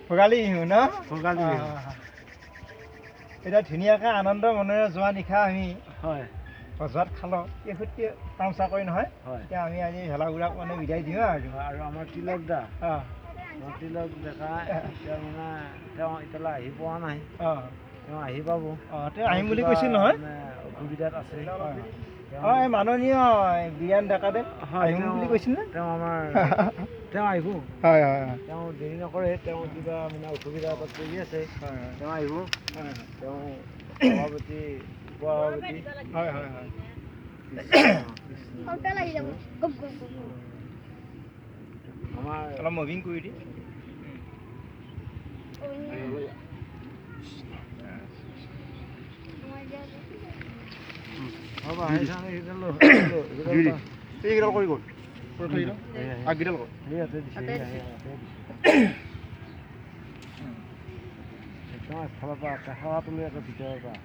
ভোগালী বিহু ন ভোগালী বিহু এটা ধুনীয়াকৈ আনন্দ মনেৰে যোৱা নিশা আমি হয় ভোজ-ভাত খালোঁ এইসুতি তামচা কৰি নহয় এতিয়া আমি আজি ভেলাঘূৰাক মানে বিদায় দিওঁ আৰু আমাৰ তিলক দা তিলক ডেকা এতিয়া মানে তেওঁ এতিয়ালৈ আহি পোৱা নাই তেওঁ আহি পাব তেওঁ আহিম বুলি কৈছিল নহয় অসুবিধাত আছে এই মাননীয় বিয়ান ডেকাদে আহিম বুলি কৈছিল নে তেওঁ আমাৰ তেওঁ আহিব হয় হয় তেওঁ দেৰি নকৰে তেওঁ কিবা মানে অসুবিধা এটা কৰি আছে তেওঁ আহিব তেওঁ সভাপতি উপসভাপতি হয় হয় হয় আমাৰ অলপ মুভিং কৰি দি হ'ব আহিছানে হিডালো এইকেইডাল কৰি গ'ল আগকেইডাল গ'ল একদম এফালৰ পৰা সেৱা তুলি আকৌ ভিতৰৰ পৰা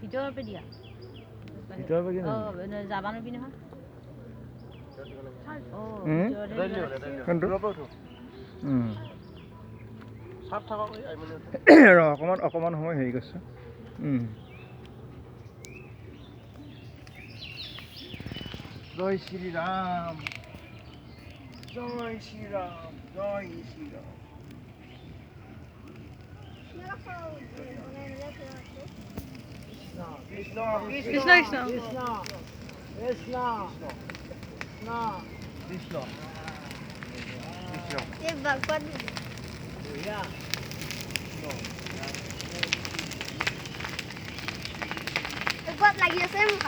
ভিতৰৰ পৰা দিয়া যাবানো কি নহয় অকমান সময় হেৰি কৰিছোঁ জয় শ্ৰীৰাম জয় শ্ৰীৰাম জয় Shriram Krishna Krishna Krishna Krishna Krishna Krishna Buat lagi SMK.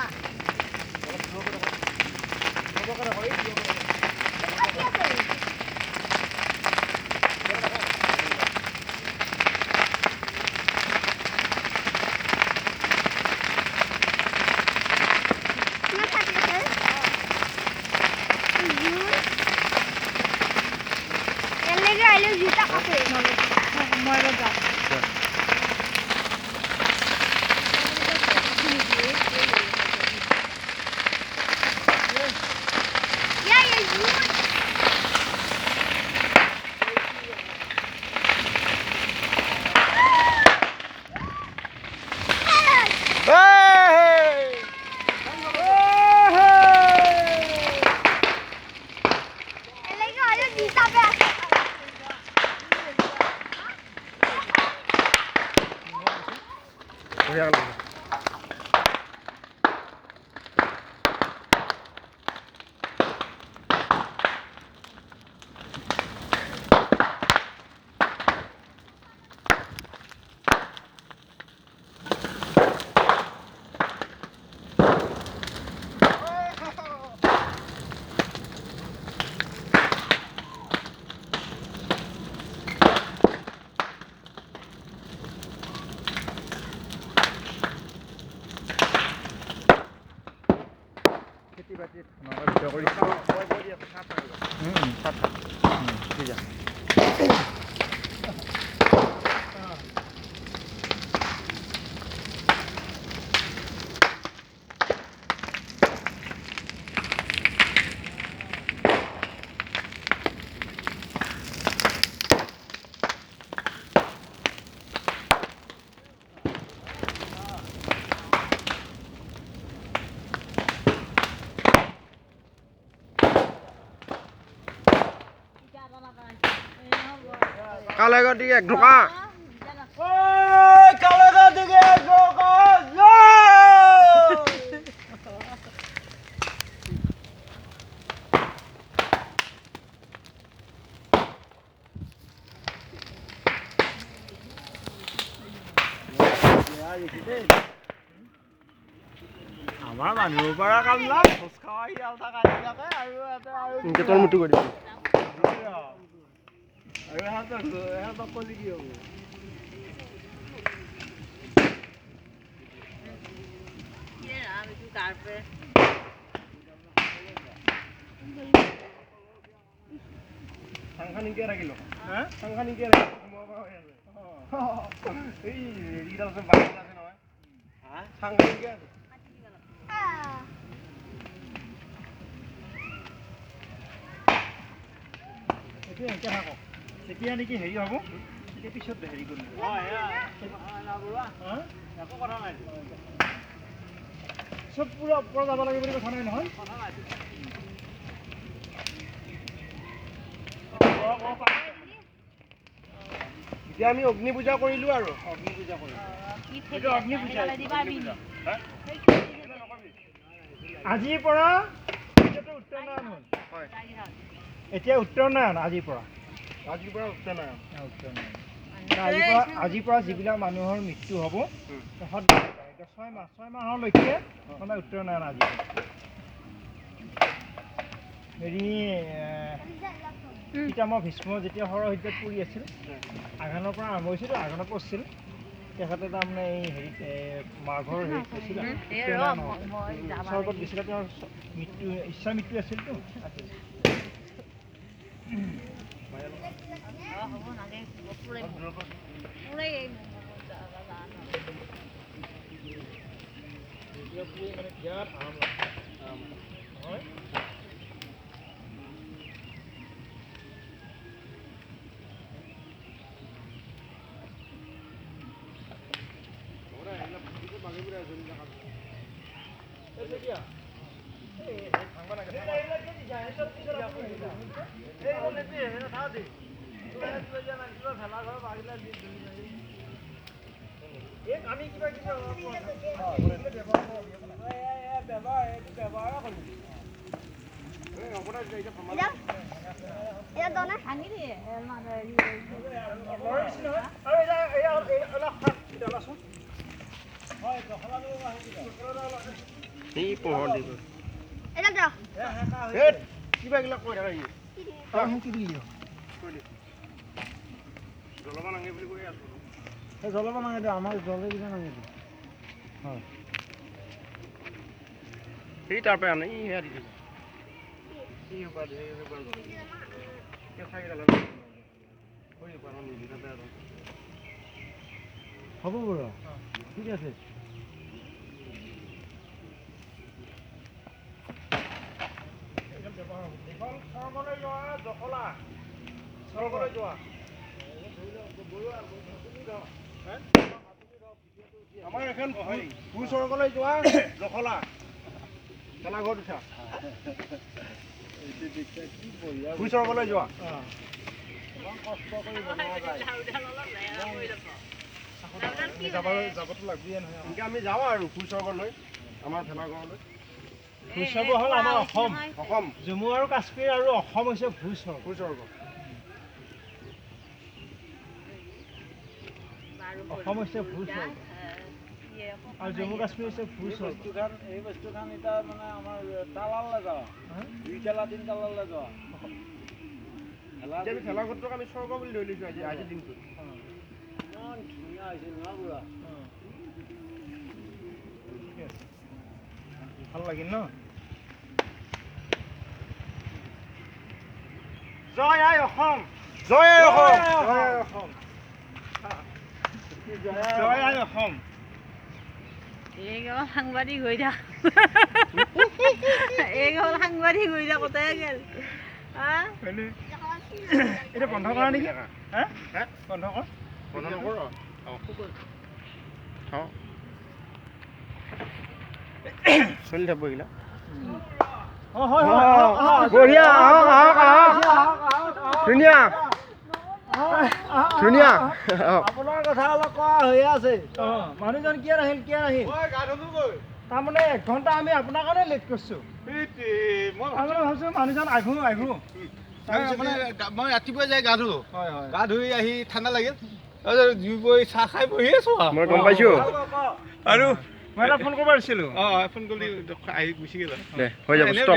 Kalau dia doa. Kalau dia doa. আমাৰ মানুহৰ পৰা কামলা খোজ খাৱা ইয়াল থকা থাকে আৰু এটা আৰু তোৰ মুটু কৰি দিবি আৰু এটা কলি কি হ'ব সাংখানিকে ৰাখিলো হা সাংখানিকে ৰাখিলো এই ৰিডাল আছে বাকি আছে নহয় হা সাংখানিকে এতিয়া এনেকৈ থাকক তেতিয়া নেকি হেৰি হ'ব তেতিয়া পিছত হেৰি কৰিম একো কথা নাই চব পুৰা ওপৰত যাব লাগে বুলি কথা নাই নহয় এতিয়া আমি অগ্নি পূজা কৰিলোঁ আৰু অগ্নি পূজা কৰিলোঁ অগ্নি পূজা আজিৰ পৰা উত্তৰায়ণ হ'ল হয় এতিয়া উত্তৰায়ণ আজিৰ পৰা উত্তৰায়ণ আজিৰ পৰা যিবিলাক মানুহৰ মৃত্যু হ'ব 6 মাহলৈকে মানে উত্তৰায়ণ আজি হেৰি পিতামহ ভীষ্ম যেতিয়া সৰহীত পৰি আছিল আঘানৰ পৰা আৰম্ভ হৈছিল আঘানত পৰিছিল তেখেতে তাৰমানে এই হেৰিত মাঘৰ হেৰিত কৈছিল স্বৰ্গত গৈছিলে তেওঁৰ মৃত্যু ইচ্ছা মৃত্যু আছিলতো আমি কিবা কিবা কিবাবিলাক কৈ জলপান আঙে বুলি কৈ আছো জলপান আঙে দিওঁ আমাৰ জলে কিবা নাঙে দিওঁ হয় সেই তাৰ পৰা আনে সেয়া দি দিব হ'ব বাৰু ঠিক আছে স্বৰ্গলৈ যোৱা আমাৰ এখন ভূস্বৰ্গলৈ যোৱা জখলা ভেলাঘৰ উঠা ভূস্বৰ্গলৈ যোৱা কষ্ট কৰি যাবতো লাগিয়ে নহয় এনেকৈ আমি যাওঁ আৰু ভূস্বৰ্গলৈ আমাৰ ভেলাঘৰলৈ ভূস্বৰ্গ হ'ল আমাৰ অসম জম্মু আৰু কাশ্মীৰ আৰু অসম হৈছে ভূস্বৰ্গ অসম হৈছে ভূস্বৰ্গ আৰু জম্মু কাশ্মীৰ হৈছে ভূস্বৰ্গ এই বস্তুখন এতিয়া মানে আমাৰ তালালৈ যাওঁ 2 তালা 3 তালালৈ যাওঁ ভেলাঘৰটোক আমি স্বৰ্গ বুলি ধৰি লৈছোঁ আজিৰ দিনটোত ইমান ধুনীয়া হৈছে নহয় বুঢ়া ভাল লাগিল ন জয় আই অসম জয় আই অসম জয় আই অসম জয় আই অসম এইগাল সাংবাদিক হৈ থাক এইগাল সাংবাদিক হৈ থাক কথাই গেল এটা বন্ধ কৰা নেকি বন্ধ কৰ চলি থাকব এইগিলা বঢ়িয়া ধুনীয়া ধুনীয়া আপোনাৰ কথা অলপ কোৱা হৈ আছে মানুহজন কিয় নাহিল তাৰমানে 1 ঘণ্টা আমি আপোনাৰ কাৰণে লেট কৰিছোঁ মই ভাবিছোঁ মানুহজন আঘো মই ৰাতিপুৱাই যাই গা ধুলো গা ধুই আহি ঠাণ্ডা লাগিল জুই বৈ চাহ খাই বহি আছো মই গম পাইছো আৰু মই এটা ফোন কৰিব পাৰিছিলোঁ ফোন কৰিলি আহি গুচি গ'ল দে হৈ যাব ষ্টপ